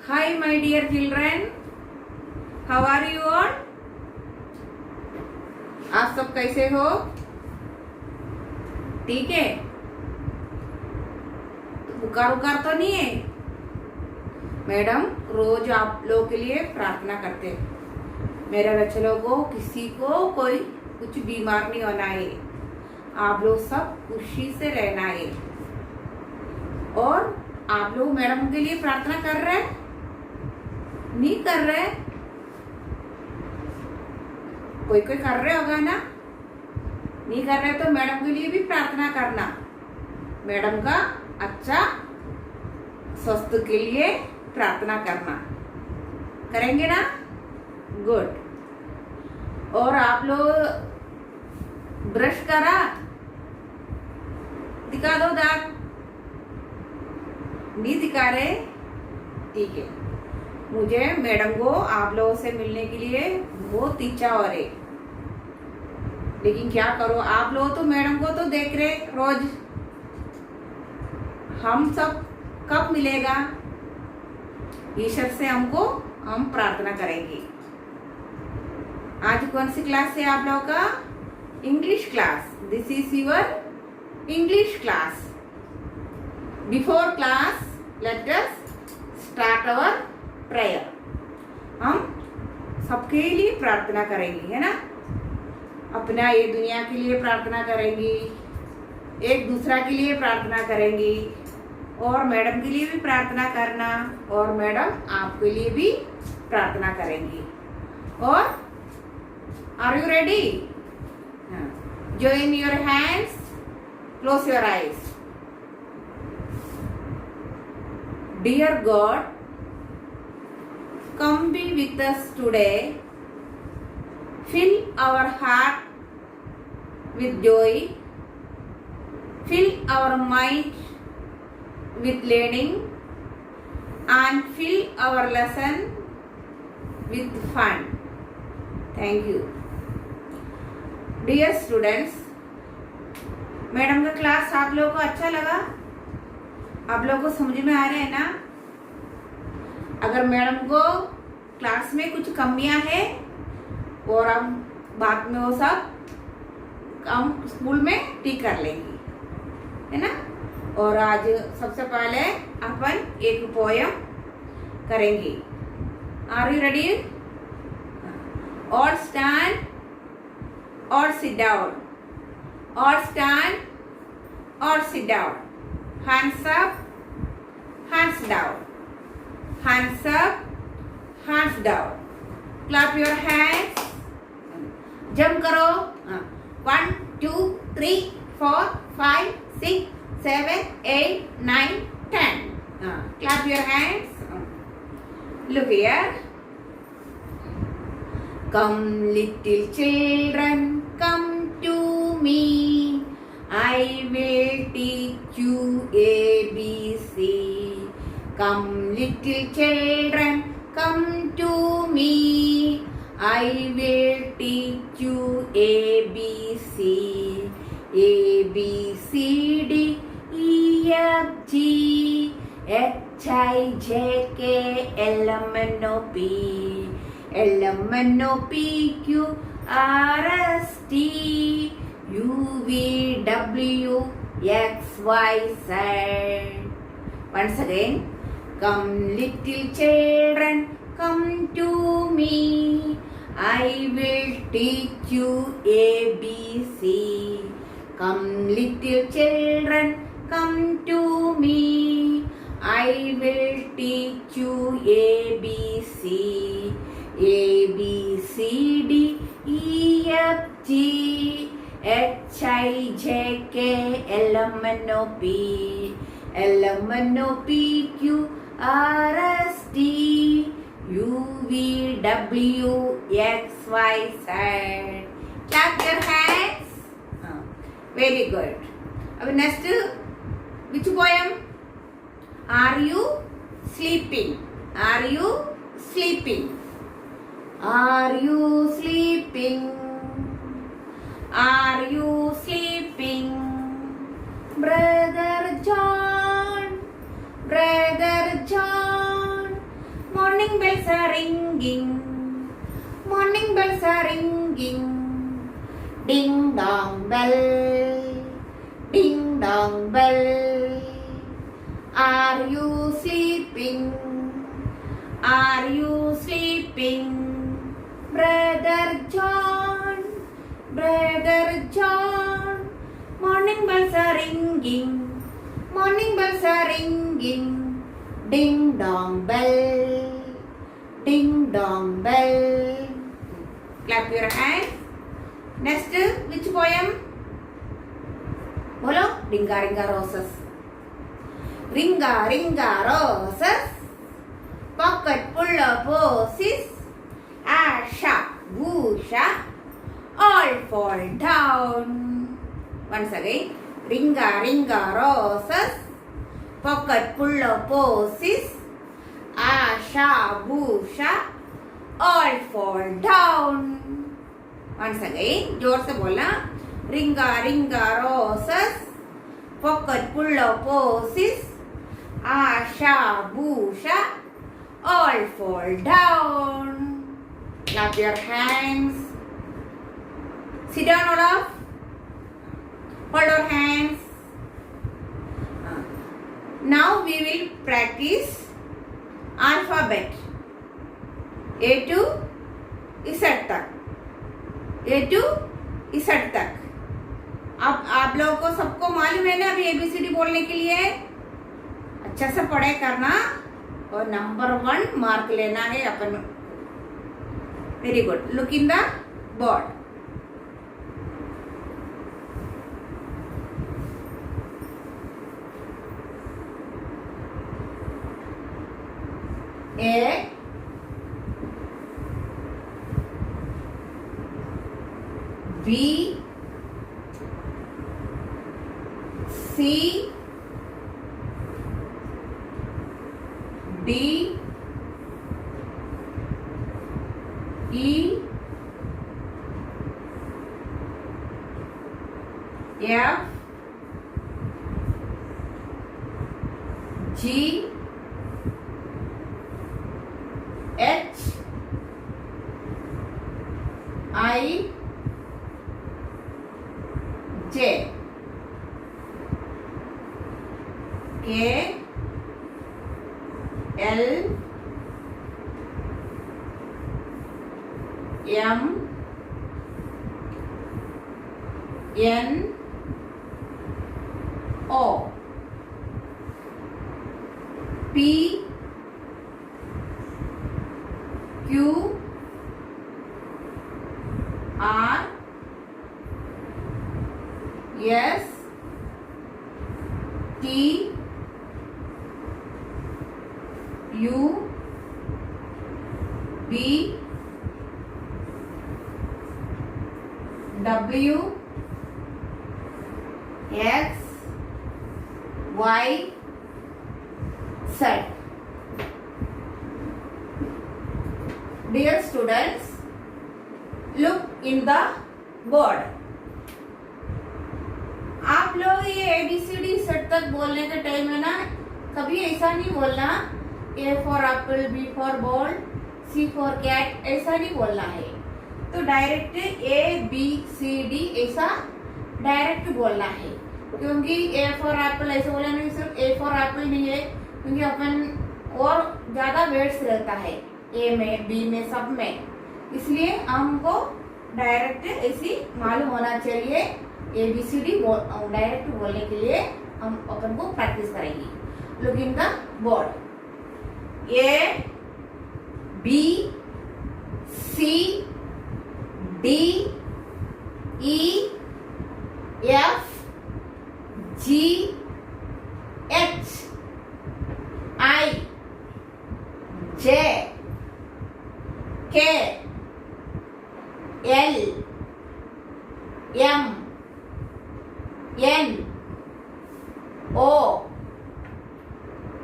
Hi my dear children, how are you all? आप सब कैसे हो? ठीक है? बुखार उखार तो नहीं है? मैडम रोज आप लोगों के लिए प्रार्थना करते हैं। मेरे बच्चे लोगों को किसी को कोई कुछ बीमार नहीं होना है। आप लोग सब खुशी से रहना है। और आप लोग मैडम के लिए प्रार्थना कर रहे हैं? नहीं कर रहे? कोई कोई कर रहे होगा ना? नहीं कर रहे तो मैडम के लिए भी प्रार्थना करना। मैडम का अच्छा स्वास्थ्य के लिए प्रार्थना करना। करेंगे ना? गुड। और आप लोग ब्रश करा? दिखा दो दांत। नहीं दिखा रहे? ठीक है। मुझे मैडम को आप लोगों से मिलने के लिए बहुत इच्छा हो रही, लेकिन क्या करो, आप लोग तो मैडम को तो देख रहे रोज। हम सब कब मिलेगा? ईश्वर से हम प्रार्थना करेंगे। आज कौन सी क्लास है आप लोगों का? English class. This is your English class. Before class let us start our prayer. हम सबके लिए प्रार्थना करेंगे, है ना? अपना ये दुनिया के लिए प्रार्थना करेंगी, एक दूसरा के लिए प्रार्थना करेंगी, और मैडम के लिए भी प्रार्थना करना, और मैडम आपके लिए भी प्रार्थना करेंगी। और are you ready? join your hands, close your eyes. Dear God, come be with us today. Fill our heart with joy. Fill our mind with learning. And fill our lesson with fun. Thank you. Dear students, madam का class आप लोगों को अच्छा लगा? आप लोगों को समझ में आ रहा है ना? अगर मैडम को क्लास में कुछ कमियां है और हम बाद में वो सब हम स्कूल में ठीक कर लेंगे, है ना? और आज सबसे पहले अपन एक पोयम करेंगे। Are you ready? और स्टैंड और सिट डाउन, और स्टैंड और sit down, hands up, hands down, hands up, hands down, clap your hands, jump करो। 1 2 3 4 5 6 7 8 9 10, clap your hands. Look here. Come little children, come to me, I will teach you ABC. Come little children, come to me, I will teach you ABC. A B C D E F G H I J K L M N O P, L M N O P Q R S T U V W X Y Z. Once again. Come little children, come to me, I will teach you ABC. Come little children, come to me, I will teach you ABC. A B C D E F G H I J K L M N O P, L M N O P Q R S T U V W X Y Z. Clap your hands. Very good. अब next, which poem? Are you sleeping? Are you sleeping? Are you sleeping? Are you sleeping? Brother John, Brother John, bells are ringing. Morning bells are ringing. Ding dong bell. Ding dong bell. Are you sleeping? Are you sleeping? Brother John, Brother John. Morning bells are ringing. Morning bells are ringing. Ding dong bell. Ding dong bell. Clap your hands. Next, which poem? Bolo. Ringa ringa roses. Ringa ringa roses. Pocket full of posies. Asha, Bhusha, all fall down. Once again. Ringa ringa roses. Pocket full of posies. Asha, Bhusha, all fall down. Once again, जोर से बोलना. Ringa ringa roses, pocket full of posies. Asha, Bhusha, all fall down. Clap your hands. Sit down, Olaf. Hold your hands. Now we will practice alphabet. A to Z तक. A to Z तक. अब आप लोगों को सबको मालूम है ना अभी ABCD बोलने के लिए. अच्छा से पढ़ाई करना और नंबर 1 मार्क लेना है अपन. Very good. Look in the board. A, B, C, D, E, F, G, H, I, J, K, L, M, N, O, P, Q, R, S, T, U, V, W, X, Y, Z. Dear students, look in the board. आप लोग ये ABCD set तक बोलने के time में ना कभी ऐसा नहीं बोलना A for apple, B for ball, C for cat, ऐसा नहीं बोलना है. तो direct A, B, C, D ऐसा डायरेक्ट बोलना है. क्योंकि A for apple ऐसे बोला नहीं, सिर्फ A for apple नहीं है. क्योंकि अपन और ज़्यादा वर्ड्स रहता है A में, B में, सब में. इसलिए हमको डायरेक्ट ऐसी मालूम होना चाहिए. ABCD डायरेक्ट बोलने के लिए हम अपन को प्रैक्टिस करेंगे. Look in the board. A, B, C, D, E, F, G, H, I, J, K, L, M, N, O,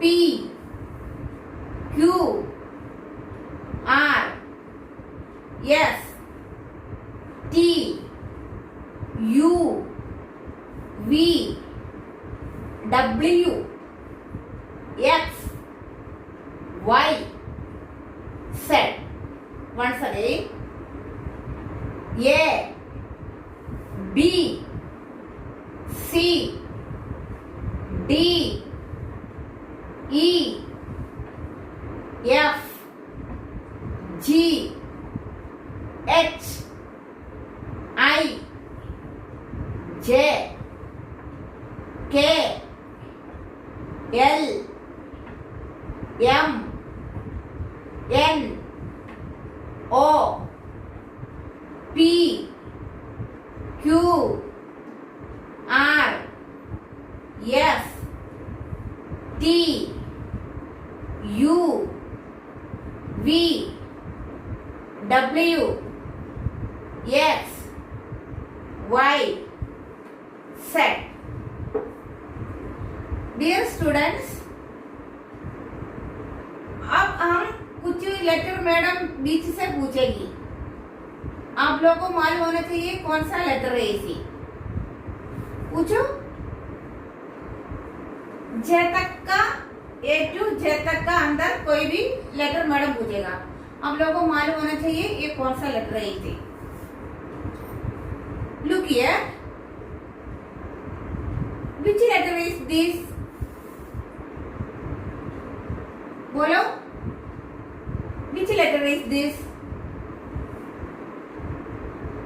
P, Q, R, S, T, U, V, W, X, Y, Set. Once again. A, B, C, D, E, F, G, H, I, J, K, L, M, N, O, P, Q, R, S, T, U, V, W, X, Y, Z. Dear students, अब हम कुछ letter madam बीच से पूछेगी। आप लोगों को मालूम होना चाहिए कौन सा लेटर है इसी। पूछो। जे तक का, ए टू जे तक का अंदर कोई भी लेटर मैडम पूछेगा। आप लोगों को मालूम होना चाहिए ये कौन सा लेटर है इसी। Look here, which letter is this? बोलो, व्हिच लेटर इज दिस?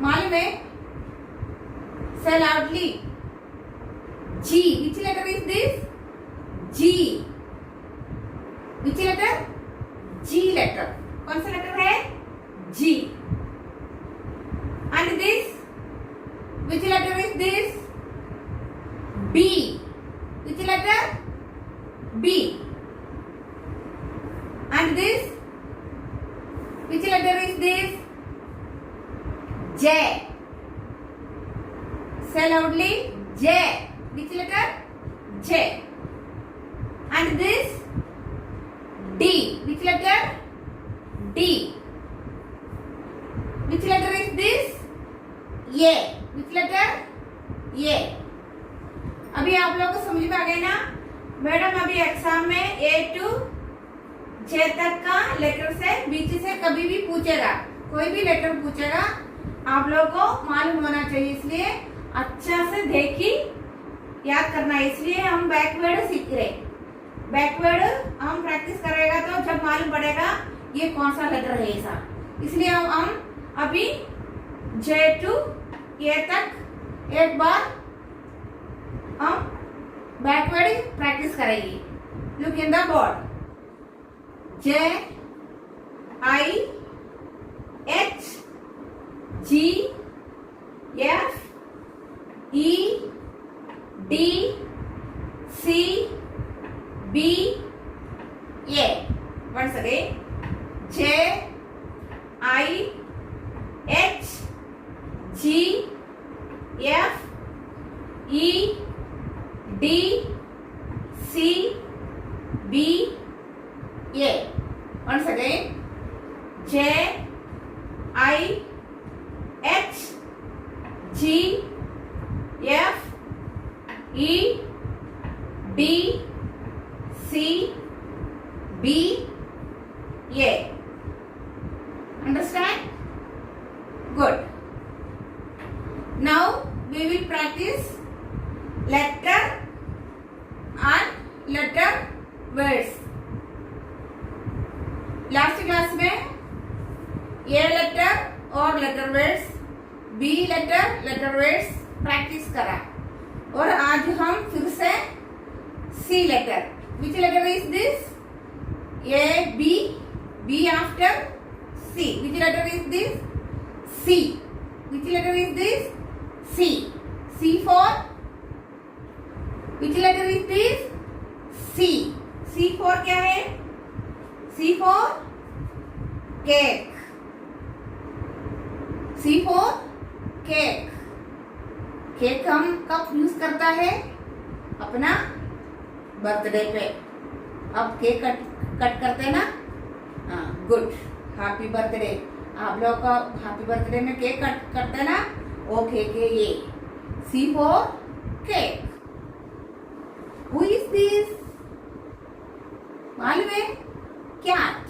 मालूम है? Say loudly. G. Which letter is this? G. Which letter? G letter. कौन सा लेटर है? G. And this? Which letter is this? B. Which letter? B. And this? Which letter is this? J. Say loudly. J. Which letter? J. And this? D. Which letter? D. Which letter is this? A. Which letter? A. अभी आप लोगों को समझ में आ गया ना? Madam अभी एग्जाम में A to J तक का लेटर से बीच से कभी भी पूछेगा, कोई भी लेटर पूछेगा, आप लोगों को मालूम होना चाहिए। इसलिए अच्छा से देखी याद करना है। इसलिए हम बैकवर्ड सीख रहे। बैकवर्ड हम प्रैक्टिस करेगा तो जब मालूम पड़ेगा ये कौन सा लेटर है ऐसा। इसलिए हम अभी J to A तक एक बार हम बैकवर्ड प्रैक्टिस करेंगे। Look in the board. J, I, H, G, F, E, D, C, B, A. Once again. J, I, H, G, F, E, D, C, B, A. Once again. J, I, H, G, F, E, D, C, B, A. Understand? Good. Now we will practice letter and letter words. Last class में A letter और letter words, B letter, letter words practice करा और आज हम फिर से C letter. Which letter is this? A B, B after C. Which letter is this? C. Which letter is this? C. C for? Which letter is this? C. C for क्या है? C for cake. C for cake. Cake हम कब use करता है? अपना birthday पे। अब cake cut करते हैं ना? हाँ, गुड। Happy birthday. आप लोग का हैप्पी बर्थडे में केक कट करते हैं ना? वो केक है ये। C for cake. Who is this? मालूम है? Cat.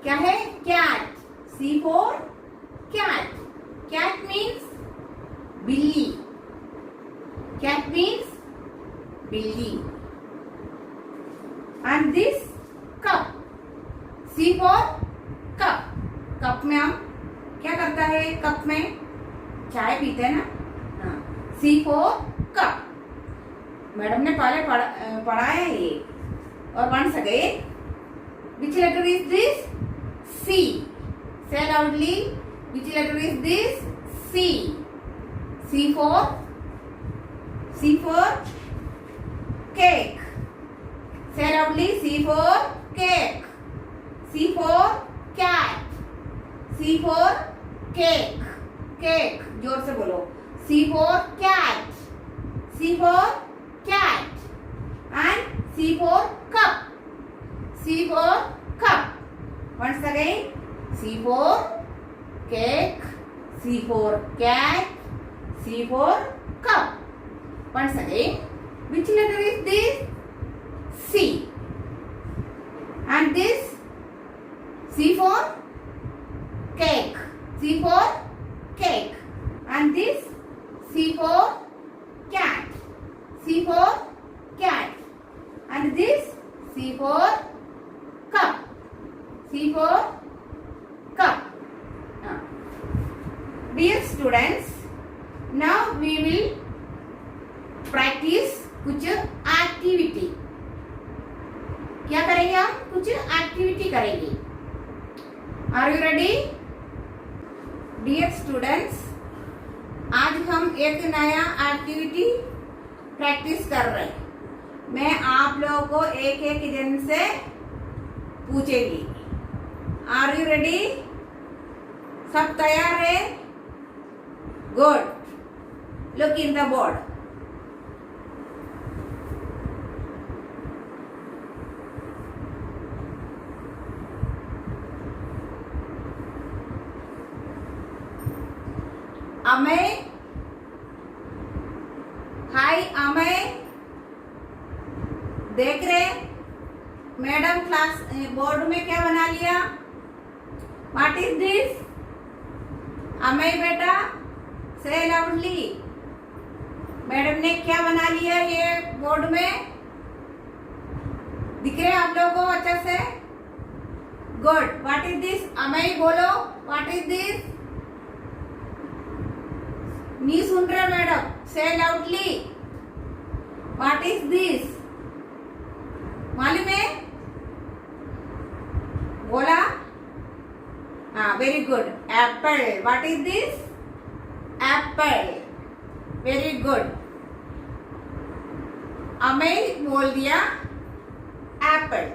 क्या है? Cat. C for cat. Cat means बिल्ली. Cat means बिल्ली. And this cup. C for cup. Cup में हम क्या करता है? कप में चाय पीते हैं ना. हाँ. C for cup. मैडम ने पहले पढ़ाया है ये. और once again, which letter is this? C. Say loudly. Which letter is this? C. C for cake. Say loudly. C for cake. C for cat. C for cake. Cake. जोर से बोलो. C for cat. C for cat. And C for cup. C for cup. Once again. C for cake. C for cat. C for cup. Once again. Which letter is this? C. And this? C for cake. C for cake. And this? C for cat. C for cat. And this? C for cup. C for cup. Dear students, now we will practice कुछ activity. क्या करेंगे हम? कुछ activity करेंगे. Are you ready? Dear students, आज हम एक नया एक्टिविटी प्रैक्टिस कर रहे हैं. मैं आप लोगों को एक एक जन से पूछेगी. Are you ready? सब तैयार है? Good. Look in the board. Amay. हाय अमय. देख रहे मैडम क्लास बोर्ड में क्या बना लिया? What is this? अमय बेटा से लाउडली. मैडम ने क्या बना लिया ये बोर्ड में? दिख रहे आप लोगों को अच्छे से? Good. What is this? Amay बोलो. What is this? नहीं सुन रहे मैडम. से लाउडली. What is this? मालूम है? बोला. हाँ, very good. Apple. What is this? Apple. Very good. Amay बोल दिया एप्पल.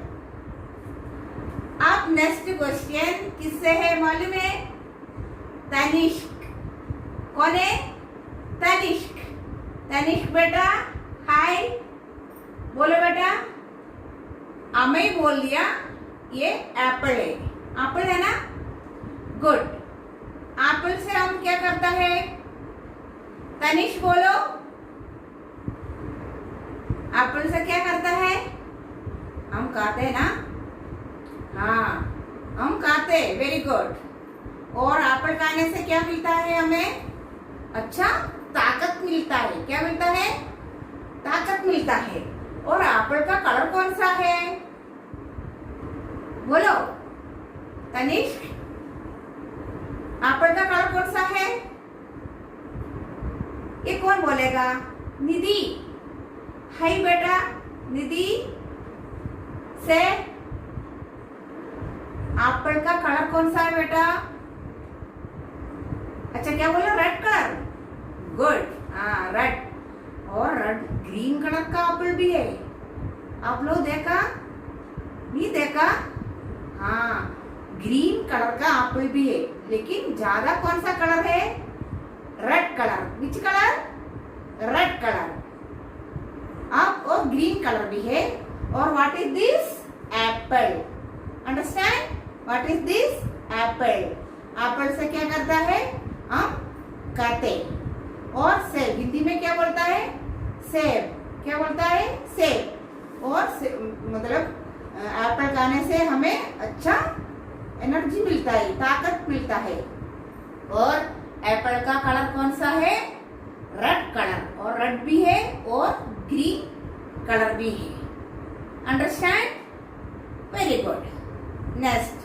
अब नेक्स्ट क्वेश्चन किससे है मालूम है? तनिष्क. कौन है? तनिष्क. तनिष्क बेटा हाय बोलो बेटा. अमय बोल दिया ये एप्पल है. एप्पल है ना? गुड. एप्पल से हम क्या करता है? तनिष्क बोलो. एप्पल से क्या करता है? हम खाते हैं ना? हाँ, हम खाते. Very good. और एप्पल खाने से क्या मिलता है हमें? अच्छा, ताकत मिलता है. क्या मिलता है? ताकत मिलता है. और एप्पल का कलर कौन सा है? बोलो तनिष्क. एप्पल का कलर कौन सा है? ये कौन बोलेगा? निधि. हाय बेटा निधि. से एप्पल का कलर कौन सा है बेटा? अच्छा क्या बोला? Red colour. गुड. हाँ रेड. और रेड ग्रीन कलर का एप्पल भी है. आप लोग देखा? नहीं देखा? हाँ, ग्रीन कलर का एप्पल भी है. लेकिन ज्यादा कौन सा कलर है? Red colour. Which colour? Red colour. अब और ग्रीन कलर भी है. और what is this? Apple. Understand? What is this? Apple. Apple से क्या करता है? हम खाते. और सेब हिंदी में क्या बोलता है? सेब. क्या बोलता है? सेब. और मतलब एप्पल खाने से हमें अच्छा एनर्जी मिलता है, ताकत मिलता है। और एप्पल का कलर कौन सा है? रेड कलर, और रेड भी है और ग्रीन कलर भी है। अंडरस्टैंड? Very good. नेक्स्ट,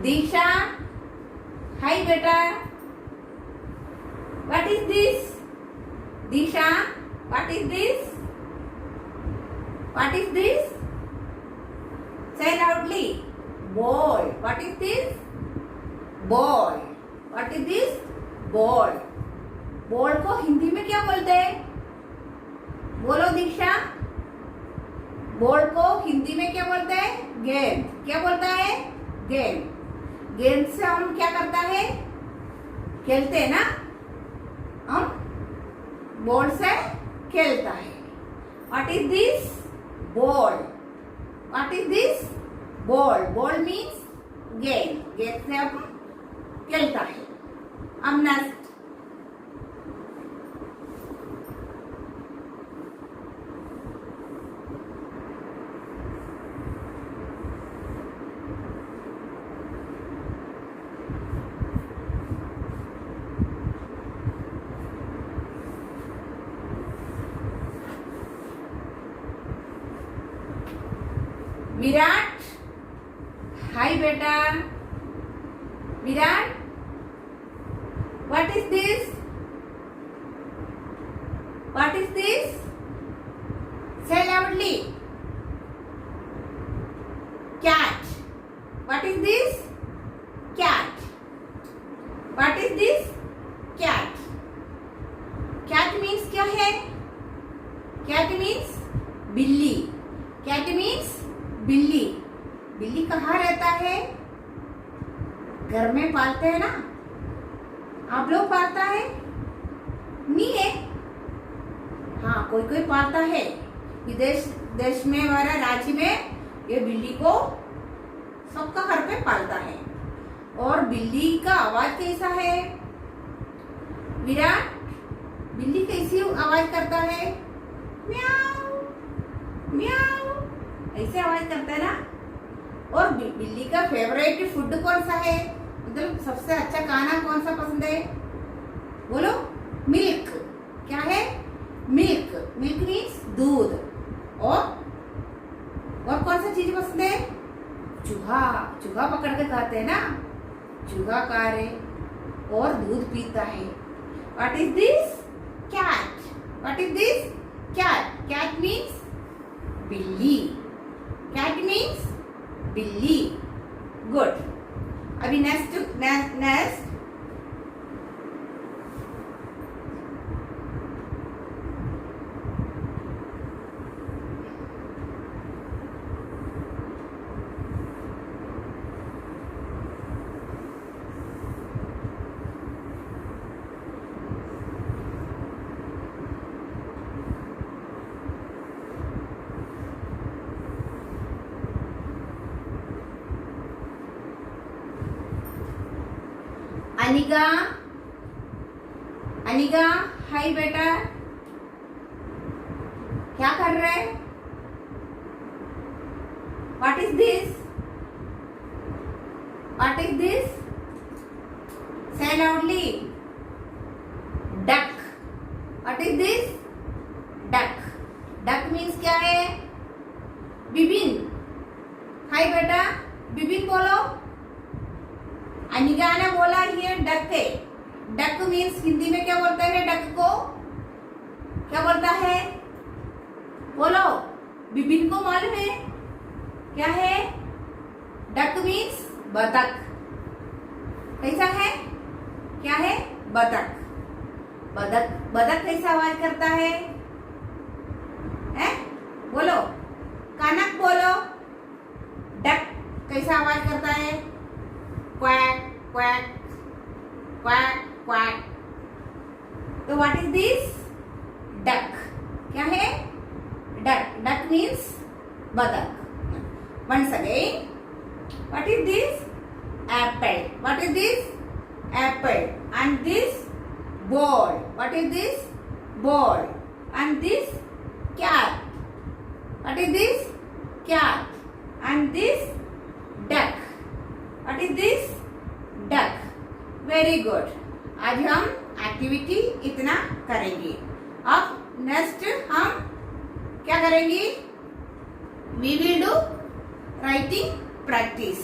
दीक्षा, हाय बेटा, what is this? Diksha, what is this? What is this? Say loudly. Ball. What is this? Ball. What is this? Ball. Ball को हिंदी में क्या बोलते हैं? बोलो दीक्षा। बॉल को हिंदी में क्या बोलते हैं? गेंद। क्या बोलता है? गेंद। गेंद से हम क्या करता है? खेलते हैं ना, हम बॉल से खेलता है। What is this? Ball. What is this? Ball. Ball means गेंद। गेंद से हम खेलता है। अब नेक्स्ट, विराट, हाय बेटा। Virat, what is this? What is this? Say loudly. Cat. What is this? Cat. What is this? Cat. Cat means क्या है? कैट मीन्स बिल्ली। कैट मीन्स बिल्ली। बिल्ली कहाँ रहता है? घर में पालते हैं ना, आप लोग पालता है? नहीं है? हाँ, कोई कोई पालता है। विदेश देश में, हमारा राज्य में ये बिल्ली को सबका घर पे पालता है। और बिल्ली का आवाज कैसा है? विराट, बिल्ली कैसी आवाज करता है? म्याऊ म्याऊ, ऐसे आवाज करता है ना। और बिल्ली का फेवरेट फूड कौन सा है? मतलब सबसे अच्छा खाना कौन सा पसंद है? बोलो। मिल्क। क्या है? मिल्क। मिल्क मीन्स दूध। और कौन सा चीज पसंद है? चूहा। चूहा पकड़ के खाते हैं ना, चूहा खा रहे और दूध पीता है। What is this? Cat. What is this? Cat. Cat means बिल्ली। कैट मीन्स बिल्ली। गुड। अभी नेक्स्ट अनिका। अनिका, हाय बेटा, क्या कर रहे हैं? What is this? What is this? Say loudly. Duck. What is this? Duck. Duck means क्या है? बिबिन। हाय बेटा, बिबिन बोलो। अनिका ने बोला ये डक है। डक मीन्स हिंदी में क्या बोलते हैं डक को? क्या बोलता है? बोलो। बिबिन को मालूम है क्या है? डक मीन्स बतख। कैसा है? क्या है? बतख। बतख। बतख कैसा आवाज करता है? बोलो। कनक बोलो। डक कैसा आवाज करता है? Quack quack quack quack. तो व्हाट इज दिस? डक। क्या है? डक। डक मीन्स बतख। Once again, what is this? Apple. What is this? Apple. And this ball. What is this? Ball. And this cat. What is this? Cat. And this duck. What is this? Duck. Very good. आज हम activity इतना करेंगे. अब next हम क्या करेंगे? We will do writing practice.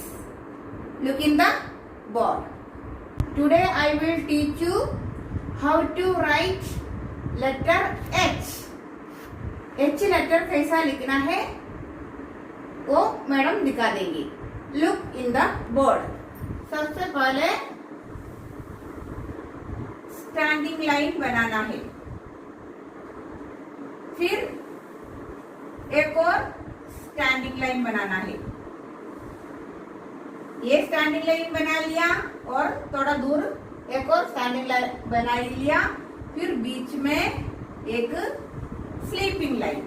Look in the board. Today I will teach you how to write letter H. H letter कैसा लिखना है वो मैडम दिखा देंगी. Look in the board. सबसे पहले स्टैंडिंग लाइन बनाना है. फिर एक और स्टैंडिंग लाइन बनाना है. ये स्टैंडिंग लाइन बना लिया और थोड़ा दूर एक और स्टैंडिंग लाइन बना लिया. फिर बीच में एक स्लीपिंग लाइन.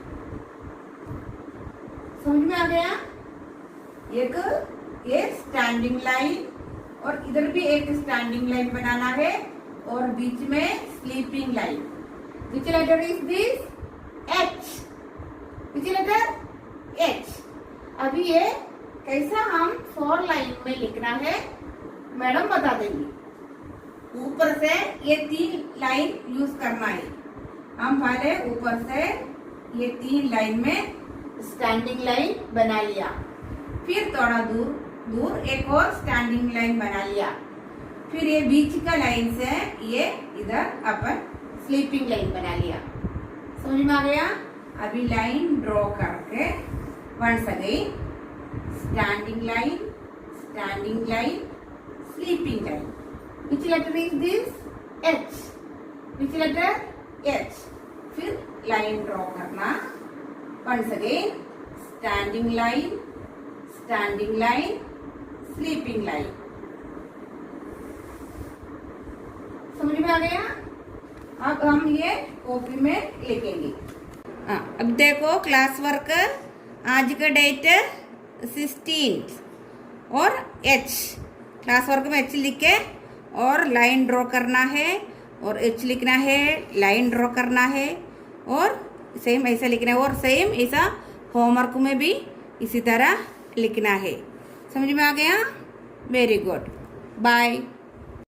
समझ में आ गया? एक ये स्टैंडिंग लाइन और इधर भी एक स्टैंडिंग लाइन बनाना है और बीच में sleeping line. Which letter is this? H. Which letter? H. अभी ये कैसा हम 4 लाइन में लिखना है मैडम बता देंगी. ऊपर से ये 3 लाइन यूज करना है. हम पहले ऊपर से ये 3 लाइन में स्टैंडिंग लाइन बना लिया. फिर थोड़ा दूर एक और स्टैंडिंग लाइन बना लिया. फिर ये बीच का लाइन से ये इधर अपन स्लीपिंग लाइन बना लिया. समझ में आ गया? अभी लाइन ड्रॉ करके once again standing line, sleeping line. Which letter is this? H. Which letter? H. फिर लाइन ड्रॉ करना. Once again standing line, sleeping line. समझ में आ गया? अब हम ये कॉपी में लिखेंगे. अब देखो क्लास वर्क. आज का डेट 16 और H. क्लास वर्क में H लिख के और लाइन ड्रॉ करना है और H लिखना है, लाइन ड्रॉ करना है और सेम ऐसा लिखना है. और सेम ऐसा होमवर्क में भी इसी तरह लिखना है. समझ में आ गया? Very good. बाय.